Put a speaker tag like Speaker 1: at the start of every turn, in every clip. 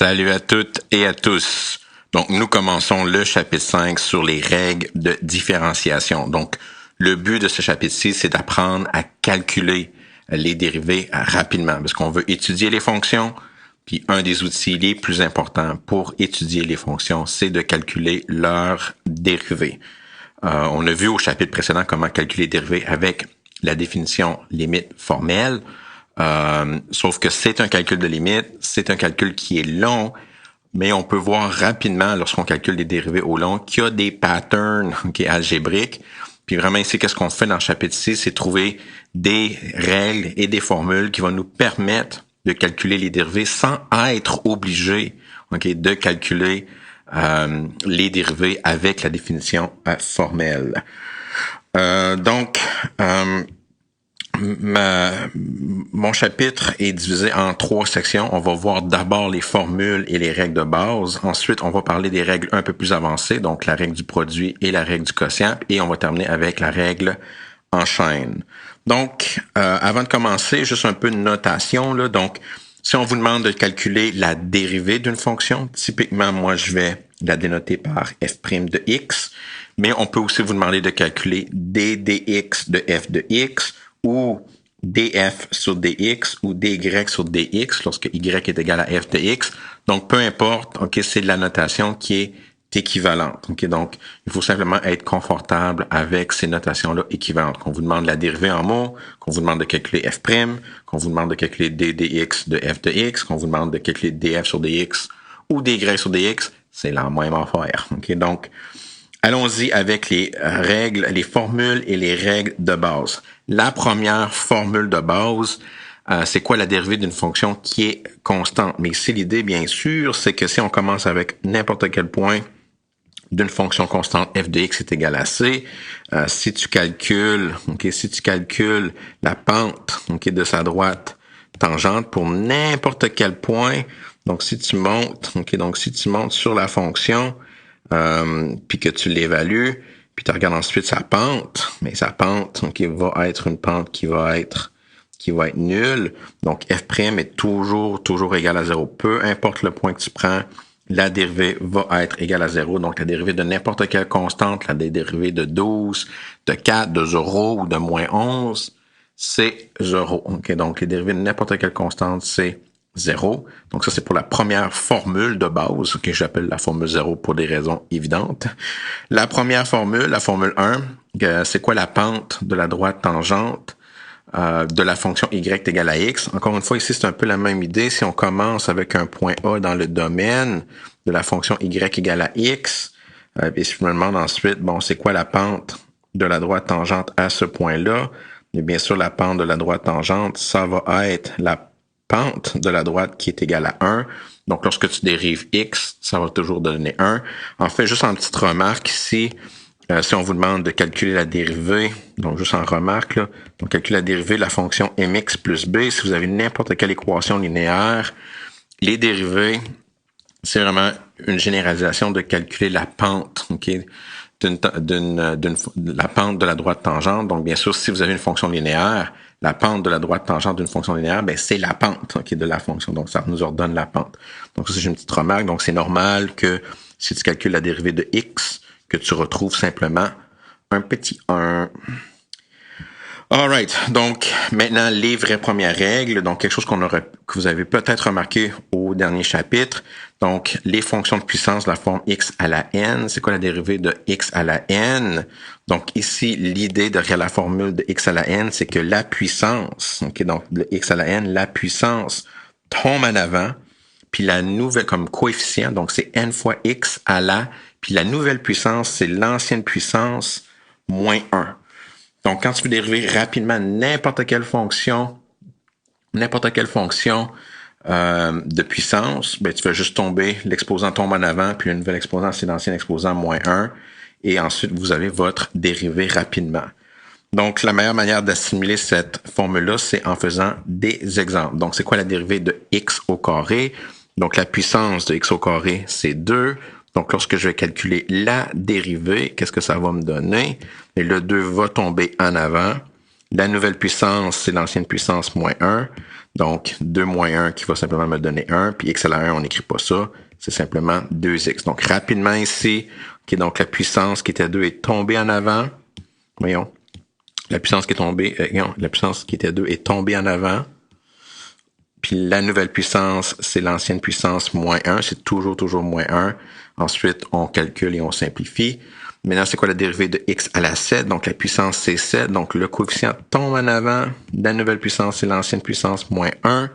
Speaker 1: Salut à toutes et à tous. Donc, nous commençons le chapitre 5 sur les règles de différenciation. Donc, le but de ce chapitre-ci, c'est d'apprendre à calculer les dérivés rapidement, parce qu'on veut étudier les fonctions, puis un des outils les plus importants pour étudier les fonctions, c'est de calculer leurs dérivés. On a vu au chapitre précédent comment calculer les dérivés avec la définition limite formelle, sauf que c'est un calcul de limite, c'est un calcul qui est long, mais on peut voir rapidement, lorsqu'on calcule des dérivés au long, qu'il y a des patterns algébriques. Puis vraiment ici, qu'est-ce qu'on fait dans le chapitre 6, c'est trouver des règles et des formules qui vont nous permettre de calculer les dérivés sans être obligé de calculer les dérivés avec la définition formelle. Mon chapitre est divisé en 3 sections. On va voir d'abord les formules et les règles de base. Ensuite, on va parler des règles un peu plus avancées, donc la règle du produit et la règle du quotient. Et on va terminer avec la règle en chaîne. Donc, avant de commencer, juste un peu de notation, là. Donc, si on vous demande de calculer la dérivée d'une fonction, typiquement, moi, je vais la dénoter par f' de x. Mais on peut aussi vous demander de calculer ddx de f de x, ou df sur dx ou dy sur dx lorsque y est égal à f de x. Donc, peu importe, c'est de la notation qui est équivalente. Donc, il faut simplement être confortable avec ces notations-là équivalentes. Qu'on vous demande la dérivée en mots, qu'on vous demande de calculer f', qu'on vous demande de calculer ddx de f de x, qu'on vous demande de calculer df sur dx ou dy sur dx, c'est la même affaire. Donc, allons-y avec les règles, les formules et les règles de base. La première formule de base, c'est quoi la dérivée d'une fonction qui est constante? Mais ici, l'idée, bien sûr, c'est que si on commence avec n'importe quel point d'une fonction constante f de x est égal à c, si tu calcules la pente de sa droite tangente pour n'importe quel point, donc si tu montes sur la fonction, puis que tu l'évalues, puis tu regardes ensuite sa pente, mais sa pente va être une pente qui va être nulle. Donc f' est toujours égal à 0. Peu importe le point que tu prends, la dérivée va être égale à 0. Donc la dérivée de n'importe quelle constante, la dérivée de 12, de 4, de 0 ou de moins 11, c'est 0. Donc les dérivées de n'importe quelle constante, c'est 0. Donc ça, c'est pour la première formule de base, que j'appelle la formule 0 pour des raisons évidentes. La première formule, la formule 1, c'est quoi la pente de la droite tangente de la fonction y égale à x? Encore une fois, ici, c'est un peu la même idée. Si on commence avec un point A dans le domaine de la fonction y égale à x, et si je me demande ensuite, c'est quoi la pente de la droite tangente à ce point-là? Et bien sûr, la pente de la droite tangente, ça va être la pente de la droite qui est égale à 1. Donc, lorsque tu dérives x, ça va toujours donner 1. En fait, juste en petite remarque ici, si on vous demande de calculer la dérivée, donc juste en remarque, là, donc calculer la dérivée de la fonction mx plus b, si vous avez n'importe quelle équation linéaire, les dérivées, c'est vraiment une généralisation de calculer la pente, la pente de la droite tangente. Donc, bien sûr, si vous avez une fonction linéaire, la pente de la droite tangente d'une fonction linéaire, c'est la pente de la fonction. Donc, ça nous ordonne la pente. Donc, ça, c'est une petite remarque. Donc, c'est normal que si tu calcules la dérivée de x, que tu retrouves simplement un petit 1. Alright. Donc, maintenant, les vraies premières règles. Donc, quelque chose que vous avez peut-être remarqué au dernier chapitre. Donc, les fonctions de puissance de la forme x à la n. C'est quoi la dérivée de x à la n? Donc, ici, l'idée derrière la formule de x à la n, c'est que la puissance, donc, de x à la n, la puissance tombe en avant, puis la nouvelle, comme coefficient, donc c'est n fois x à la, puis la nouvelle puissance, c'est l'ancienne puissance moins 1. Donc, quand tu veux dériver rapidement n'importe quelle fonction de puissance, tu vas juste tomber, l'exposant tombe en avant, puis le nouvel exposant, c'est l'ancien exposant moins 1, et ensuite, vous avez votre dérivée rapidement. Donc, la meilleure manière d'assimiler cette formule-là, c'est en faisant des exemples. Donc, c'est quoi la dérivée de x au carré? Donc, la puissance de x au carré, c'est 2. Donc, lorsque je vais calculer la dérivée, qu'est-ce que ça va me donner? Et le 2 va tomber en avant. La nouvelle puissance, c'est l'ancienne puissance moins 1. Donc, 2 moins 1 qui va simplement me donner 1. Puis x à la 1, on n'écrit pas ça. C'est simplement 2x. Donc, rapidement ici, okay, donc la puissance qui était 2 est tombée en avant. Voyons. La puissance qui est tombée, la puissance qui était 2 est tombée en avant. Puis la nouvelle puissance, c'est l'ancienne puissance moins 1. C'est toujours moins 1. Ensuite, on calcule et on simplifie. Maintenant, c'est quoi la dérivée de x à la 7? Donc, la puissance, c'est 7. Donc, le coefficient tombe en avant. La nouvelle puissance, c'est l'ancienne puissance moins 1.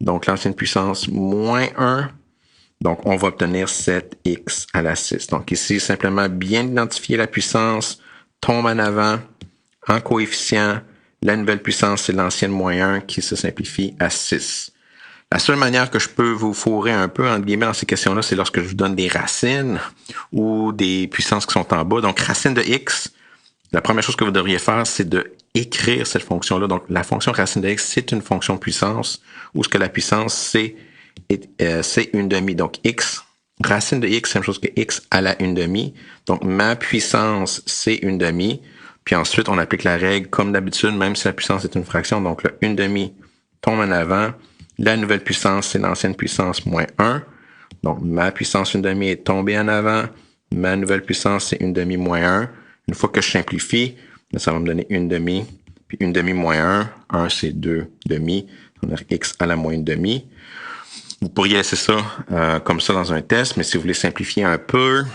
Speaker 1: Donc, l'ancienne puissance moins 1. Donc, on va obtenir 7x à la 6. Donc, ici, simplement bien identifier la puissance, tombe en avant, en coefficient. La nouvelle puissance, c'est l'ancienne moins 1 qui se simplifie à 6. La seule manière que je peux vous fourrer un peu, entre guillemets, dans ces questions-là, c'est lorsque je vous donne des racines ou des puissances qui sont en bas. Donc, racine de x, la première chose que vous devriez faire, c'est de écrire cette fonction-là. Donc, la fonction racine de x, c'est une fonction puissance où ce que la puissance, c'est une demi. Donc, x, racine de x, c'est la même chose que x à la une demi. Donc, ma puissance, c'est une demi. Puis ensuite, on applique la règle comme d'habitude, même si la puissance est une fraction. Donc, le une demi tombe en avant. La nouvelle puissance, c'est l'ancienne puissance moins 1. Donc, ma puissance une demi est tombée en avant. Ma nouvelle puissance, c'est une demi moins 1. Une fois que je simplifie, ça va me donner une demi, puis une demi moins 1. 1, c'est 2 demi. On a x à la moins une demi. Vous pourriez laisser ça comme ça dans un test, mais si vous voulez simplifier un peu,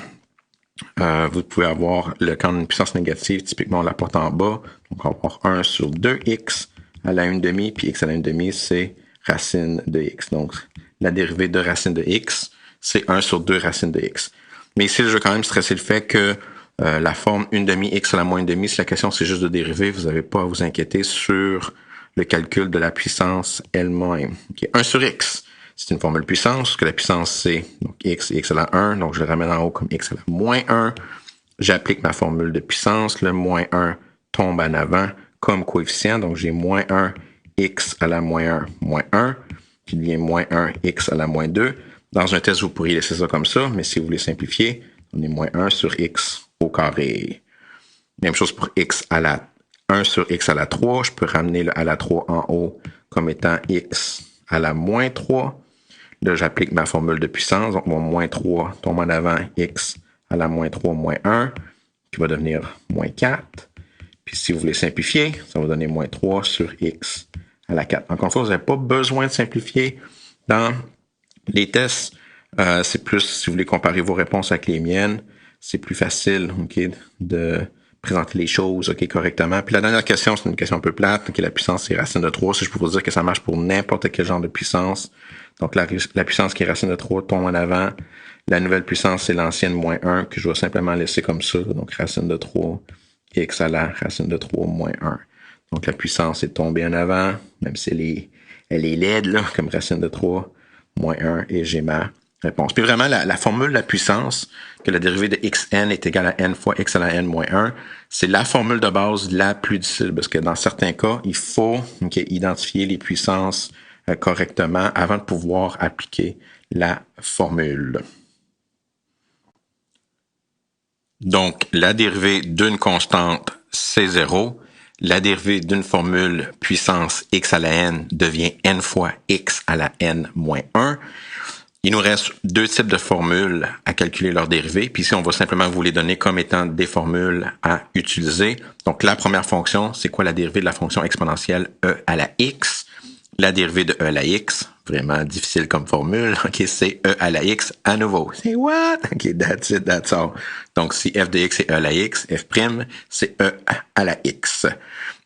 Speaker 1: vous pouvez avoir le quand on a une puissance négative, typiquement on la porte en bas. Donc, on va avoir 1 sur 2x à la une demi, puis x à la une demi, c'est racine de x. Donc, la dérivée de racine de x, c'est 1 sur 2 racine de x. Mais ici, je veux quand même stresser le fait que la forme une demi x à la moins une demi, si la question c'est juste de dériver, vous n'avez pas à vous inquiéter sur le calcul de la puissance elle-même. Okay. 1 sur x, c'est une formule puissance, que la puissance c'est donc x et x à la 1, donc je le ramène en haut comme x à la moins 1. J'applique ma formule de puissance, le moins 1 tombe en avant comme coefficient, donc j'ai moins 1 x à la moins 1, moins 1, qui devient moins 1 x à la moins 2. Dans un test, vous pourriez laisser ça comme ça, mais si vous voulez simplifier, on est moins 1 sur x au carré. Même chose pour x à la 1 sur x à la 3. Je peux ramener le à la 3 en haut comme étant x à la moins 3. Là, j'applique ma formule de puissance. Donc, mon moins 3 tombe en avant x à la moins 3 moins 1, qui va devenir moins 4. Puis si vous voulez simplifier, ça va donner moins 3 sur x à la 4. Encore une fois, vous n'avez pas besoin de simplifier dans les tests. C'est plus, si vous voulez comparer vos réponses avec les miennes, c'est plus facile de présenter les choses correctement. Puis la dernière question, c'est une question un peu plate. La puissance, c'est racine de 3. Si je peux vous dire que ça marche pour n'importe quel genre de puissance. Donc la puissance qui est racine de 3 tombe en avant. La nouvelle puissance, c'est l'ancienne moins 1 que je vais simplement laisser comme ça. Donc racine de 3 x à la racine de 3 moins 1. Donc, la puissance est tombée en avant, même si elle est laide, là, comme racine de 3 moins 1, et j'ai ma réponse. Puis vraiment, la formule de la puissance, que la dérivée de xn est égale à n fois x à la n moins 1, c'est la formule de base la plus difficile, parce que dans certains cas, il faut identifier les puissances correctement avant de pouvoir appliquer la formule. Donc, la dérivée d'une constante, c'est 0. La dérivée d'une formule puissance x à la n devient n fois x à la n moins 1. Il nous reste deux types de formules à calculer leur dérivée. Puis ici, on va simplement vous les donner comme étant des formules à utiliser. Donc, la première fonction, c'est quoi la dérivée de la fonction exponentielle e à la x? La dérivée de e à la x, vraiment difficile comme formule, c'est e à la x à nouveau. C'est what? That's it, that's all. Donc, si f de x est e à la x, f', c'est e à la x.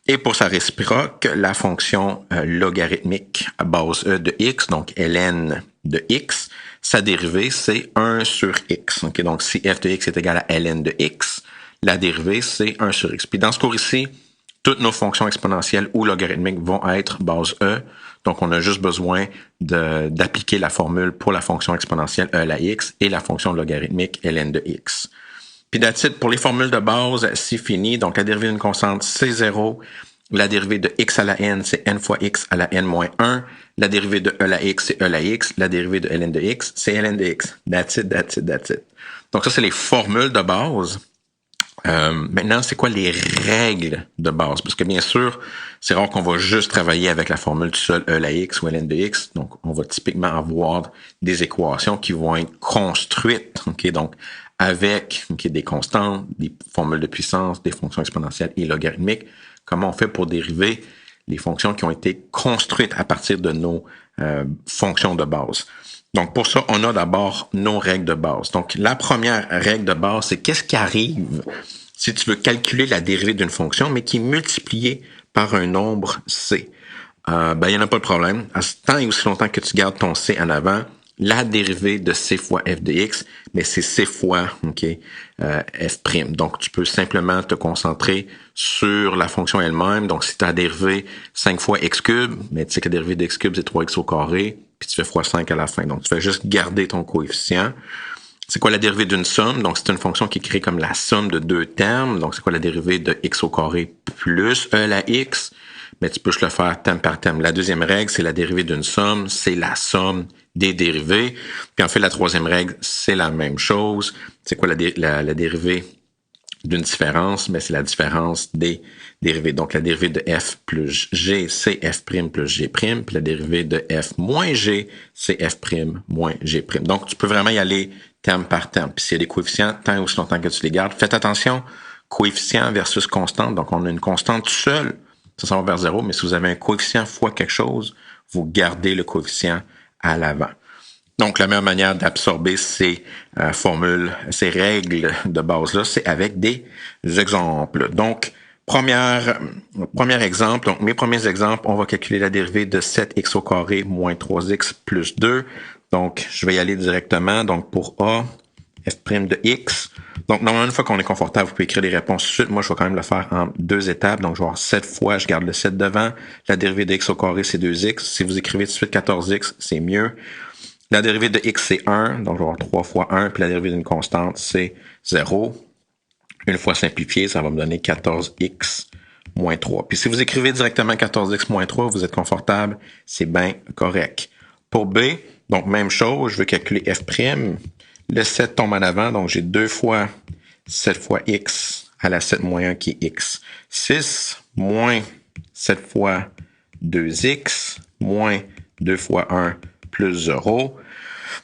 Speaker 1: Et pour sa réciproque, la fonction logarithmique à base e de x, donc ln de x, sa dérivée, c'est 1 sur x. Donc, si f de x est égal à ln de x, la dérivée, c'est 1 sur x. Puis dans ce cours ici, toutes nos fonctions exponentielles ou logarithmiques vont être base e. Donc, on a juste besoin d'appliquer la formule pour la fonction exponentielle e à la x et la fonction logarithmique ln de x. Puis that's it. Pour les formules de base, c'est fini. Donc, la dérivée d'une constante, c'est 0. La dérivée de x à la n, c'est n fois x à la n moins 1. La dérivée de e à la x, c'est e à la x. La dérivée de ln de x, c'est ln de x. That's it, that's it, that's it. Donc, ça, c'est les formules de base. Maintenant, c'est quoi les règles de base? Parce que bien sûr, c'est rare qu'on va juste travailler avec la formule tout seul, E la x ou ln de x. Donc, on va typiquement avoir des équations qui vont être construites, ok, donc avec des constantes, des formules de puissance, des fonctions exponentielles et logarithmiques. Comment on fait pour dériver les fonctions qui ont été construites à partir de nos fonctions de base? Donc, pour ça, on a d'abord nos règles de base. Donc, la première règle de base, c'est qu'est-ce qui arrive si tu veux calculer la dérivée d'une fonction, mais qui est multipliée par un nombre c. Il n'y en a pas de problème. À ce temps et aussi longtemps que tu gardes ton c en avant, la dérivée de c fois f de x, mais c'est c fois f'. Donc, tu peux simplement te concentrer sur la fonction elle-même. Donc, si tu as dérivé 5 fois x cube, mais tu sais que la dérivée de x cube, c'est 3x au carré, puis tu fais fois 5 à la fin. Donc, tu fais juste garder ton coefficient. C'est quoi la dérivée d'une somme? Donc, c'est une fonction qui est créée comme la somme de deux termes. Donc, c'est quoi la dérivée de x au carré plus e la x? Mais tu peux le faire terme par terme. La deuxième règle, c'est la dérivée d'une somme. C'est la somme des dérivées. Puis en fait, la troisième règle, c'est la même chose. C'est quoi la dérivée d'une différence? Mais c'est la différence des dérivées. Donc, la dérivée de f plus g, c'est f' plus g'. Puis la dérivée de f moins g, c'est f' moins g'. Donc, tu peux vraiment y aller terme par terme. Puis s'il y a des coefficients, tant et aussi longtemps que tu les gardes. Faites attention, coefficient versus constante. Donc, on a une constante seule, ça s'en va vers 0, mais si vous avez un coefficient fois quelque chose, vous gardez le coefficient à l'avant. Donc, la meilleure manière d'absorber ces formules, ces règles de base-là, c'est avec des exemples. Donc, premier exemple, donc mes premiers exemples, on va calculer la dérivée de 7x au carré moins 3x plus 2. Donc, je vais y aller directement. Donc, pour A, f' de x. Donc, normalement, une fois qu'on est confortable, vous pouvez écrire les réponses tout de suite. Moi, je vais quand même le faire en deux étapes. Donc, je vais avoir 7 fois, je garde le 7 devant. La dérivée de x au carré, c'est 2x. Si vous écrivez tout de suite 14x, c'est mieux. La dérivée de x, c'est 1. Donc, je vais avoir 3 fois 1. Puis la dérivée d'une constante, c'est 0. Une fois simplifié, ça va me donner 14x moins 3. Puis si vous écrivez directement 14x moins 3, vous êtes confortable, c'est bien correct. Pour B, donc même chose, je veux calculer f'. Le 7 tombe en avant, donc j'ai 2 fois 7 fois x à la 7 moins 1 qui est x. 6 moins 7 fois 2x moins 2 fois 1 plus 0.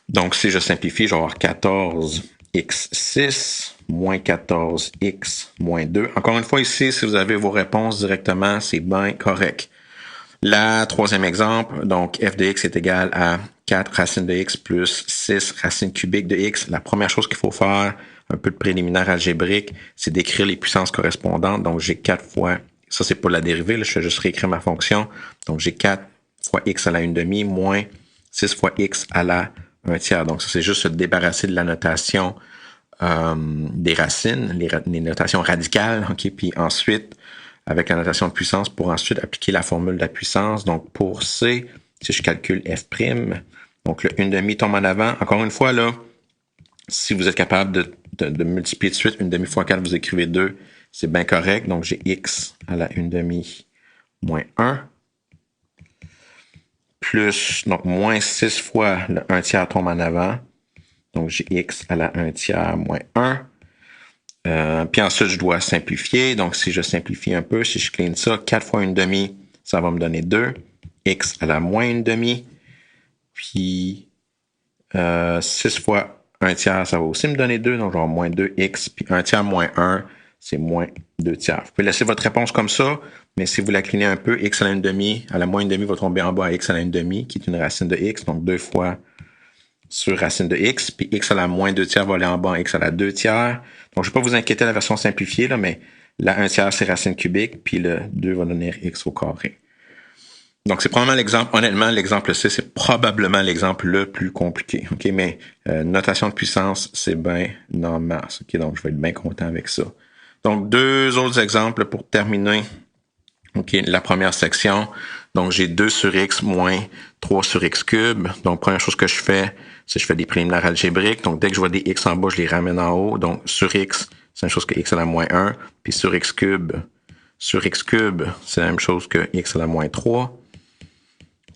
Speaker 1: Donc si je simplifie, je vais avoir 14x6 moins 14x moins 2. Encore une fois ici, si vous avez vos réponses directement, c'est bien correct. La troisième exemple, donc f de x est égal à 4 racine de x plus 6 racine cubique de x. La première chose qu'il faut faire, un peu de préliminaire algébrique, c'est d'écrire les puissances correspondantes. Donc j'ai 4 fois, ça c'est pour la dérivée, là, je vais juste réécrire ma fonction. Donc j'ai 4 fois x à la 1/2 moins 6 fois x à la 1/3. Donc ça c'est juste se débarrasser de la notation des racines, les notations radicales, ok, puis ensuite avec la notation de puissance pour ensuite appliquer la formule de la puissance. Donc, pour C, si je calcule f', donc le 1/2 tombe en avant. Encore une fois, là, si vous êtes capable de multiplier de suite 1/2 fois 4, vous écrivez 2, c'est bien correct. Donc, j'ai x à la 1/2 moins 1, plus, donc, moins 6 fois le 1/3 tombe en avant. Donc, j'ai x à la 1/3 moins 1. Puis ensuite, je dois simplifier. Donc, si je simplifie un peu, si je clean ça, 4 fois 1/2, ça va me donner 2. X à la moins 1/2. Puis 6 fois 1/3, ça va aussi me donner 2. Donc, je vais avoir moins 2x. Puis 1/3 moins 1, c'est moins 2/3. Vous pouvez laisser votre réponse comme ça, mais si vous la cleanez un peu, x à la 1/2, à la moins 1/2 va tomber en bas à x à la 1/2, qui est une racine de x. Donc, 2 fois sur racine de x, puis x à la moins 2/3 va aller en bas, x à la 2/3. Donc, je ne vais pas vous inquiéter de la version simplifiée, là, mais la 1/3, c'est racine cubique, puis le 2 va donner x au carré. Donc, c'est probablement l'exemple, honnêtement, l'exemple C, c'est probablement l'exemple le plus compliqué. OK, mais notation de puissance, c'est bien normal. OK, donc je vais être bien content avec ça. Donc, deux autres exemples pour terminer. OK, la première section. Donc, j'ai 2 sur x moins 3 sur x cube. Donc, première chose que je fais, c'est que je fais des préliminaires algébriques. Donc, dès que je vois des x en bas, je les ramène en haut. Donc, sur x, c'est la même chose que x à la moins 1. Puis sur x cube, c'est la même chose que x à la moins 3.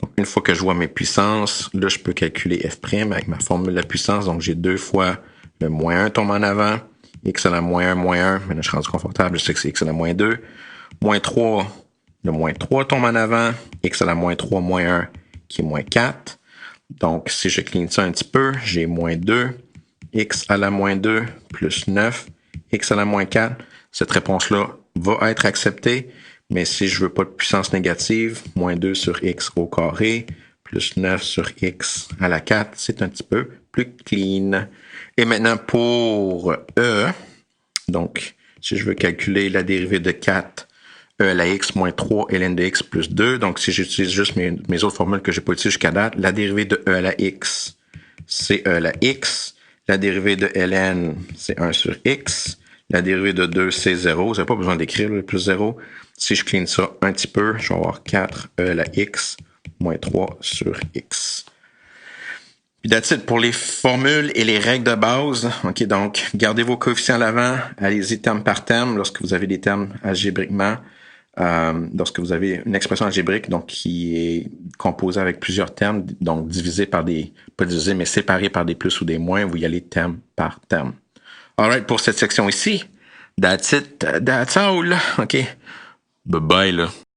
Speaker 1: Donc, une fois que je vois mes puissances, là, je peux calculer f' avec ma formule de la puissance. Donc, j'ai 2 fois le moins 1 tombe en avant. x à la moins 1, maintenant je suis rendu confortable, je sais que c'est x à la moins 2, moins 3, le moins 3 tombe en avant, x à la moins 3, moins 1, qui est moins 4. Donc, si je clean ça un petit peu, j'ai moins 2, x à la moins 2 plus 9, x à la moins 4. Cette réponse-là va être acceptée, mais si je veux pas de puissance négative, moins 2 sur x au carré plus 9 sur x à la 4, c'est un petit peu plus clean. Et maintenant, pour e, donc, si je veux calculer la dérivée de 4, e à la x moins 3 ln de x plus 2. Donc, si j'utilise juste mes autres formules que j'ai pas utilisées jusqu'à date, la dérivée de e à la x, c'est e à la x. La dérivée de ln, c'est 1 sur x. La dérivée de 2, c'est 0. Vous n'avez pas besoin d'écrire le plus 0. Si je clean ça un petit peu, je vais avoir 4 e à la x moins 3 sur x. Puis that's it pour les formules et les règles de base. OK, donc, gardez vos coefficients à l'avant. Allez-y terme par terme lorsque vous avez des termes algébriquement. Lorsque vous avez une expression algébrique donc qui est composée avec plusieurs termes, donc divisé par des, pas divisé, mais séparé par des plus ou des moins, vous y allez terme par terme. Alright, pour cette section ici, that's it, that's all. OK, bye bye là.